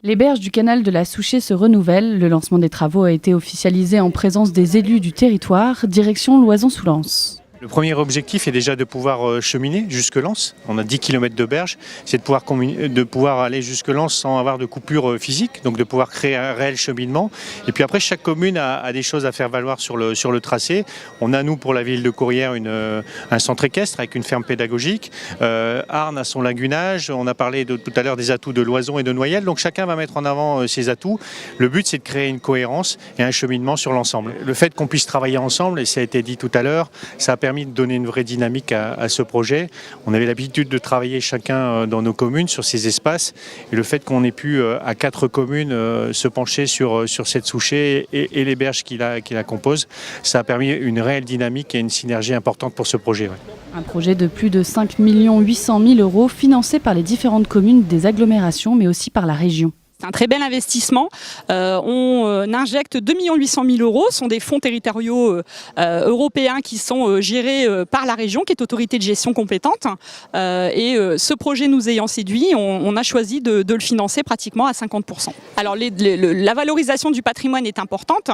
Les berges du canal de la Souchet se renouvellent. Le lancement des travaux a été officialisé en présence des élus du territoire, direction Loison-sous-Lens. Le premier objectif est déjà de pouvoir cheminer jusque Lens. On a 10 km de berge, c'est de pouvoir aller jusque Lens sans avoir de coupure physique, donc de pouvoir créer un réel cheminement. Et puis après, chaque commune a des choses à faire valoir sur le tracé. On a, nous, pour la ville de Courrières, un centre équestre avec une ferme pédagogique. Arnes a son lagunage. On a parlé tout à l'heure des atouts de Loison et de Noyelles. Donc chacun va mettre en avant ses atouts. Le but, c'est de créer une cohérence et un cheminement sur l'ensemble. Le fait qu'on puisse travailler ensemble, et ça a été dit tout à l'heure, ça a permis de donner une vraie dynamique à ce projet. On avait l'habitude de travailler chacun dans nos communes sur ces espaces et le fait qu'on ait pu à 4 communes se pencher sur cette Souchet et les berges qui la composent, ça a permis une réelle dynamique et une synergie importante pour ce projet. Ouais. Un projet de plus de 5 800 000 € financé par les différentes communes des agglomérations mais aussi par la région. C'est un très bel investissement. On injecte 2 800 000 €. Ce sont des fonds territoriaux européens qui sont gérés par la région, qui est autorité de gestion compétente. Et ce projet nous ayant séduit, on a choisi de le financer pratiquement à 50%. Alors la valorisation du patrimoine est importante,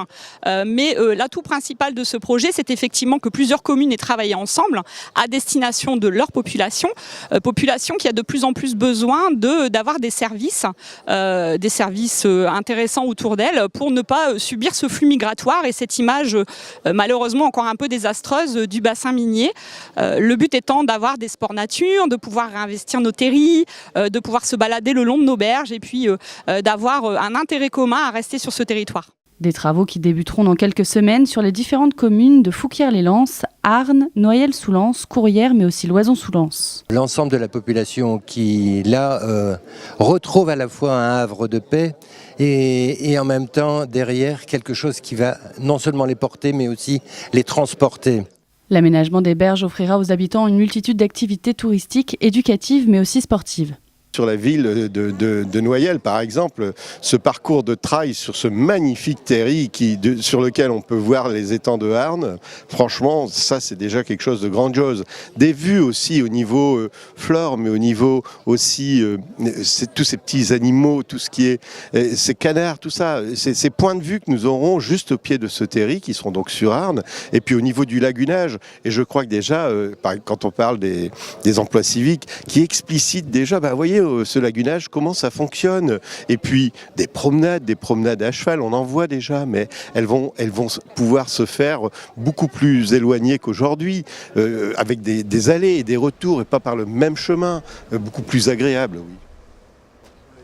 mais l'atout principal de ce projet, c'est effectivement que plusieurs communes aient travaillé ensemble à destination de leur population qui a de plus en plus besoin d'avoir des services intéressants autour d'elle pour ne pas subir ce flux migratoire et cette image malheureusement encore un peu désastreuse du bassin minier. Le but étant d'avoir des sports nature, de pouvoir réinvestir nos terris, de pouvoir se balader le long de nos berges et puis d'avoir un intérêt commun à rester sur ce territoire. Des travaux qui débuteront dans quelques semaines sur les différentes communes de Fouquier-les-Lens, Arnes, Noyelles-sous-Lens, Courrières, mais aussi Loison-sous-Lens. L'ensemble de la population qui, là, retrouve à la fois un havre de paix et en même temps, derrière, quelque chose qui va non seulement les porter, mais aussi les transporter. L'aménagement des berges offrira aux habitants une multitude d'activités touristiques, éducatives, mais aussi sportives. Sur la ville de Noyelles, par exemple, ce parcours de trail sur ce magnifique terri sur lequel on peut voir les étangs de Arnes, franchement, ça c'est déjà quelque chose de grandiose. Des vues aussi au niveau flore, mais au niveau aussi tous ces petits animaux, tout ce qui est ces canards, tout ça, ces points de vue que nous aurons juste au pied de ce terri, qui seront donc sur Arnes, et puis au niveau du lagunage. Et je crois que déjà, quand on parle des emplois civiques, qui explicitent déjà, vous voyez, ce lagunage, comment ça fonctionne. Et puis des promenades à cheval, on en voit déjà, mais elles vont pouvoir se faire beaucoup plus éloignées qu'aujourd'hui, avec des allées et des retours, et pas par le même chemin, beaucoup plus agréable. Oui.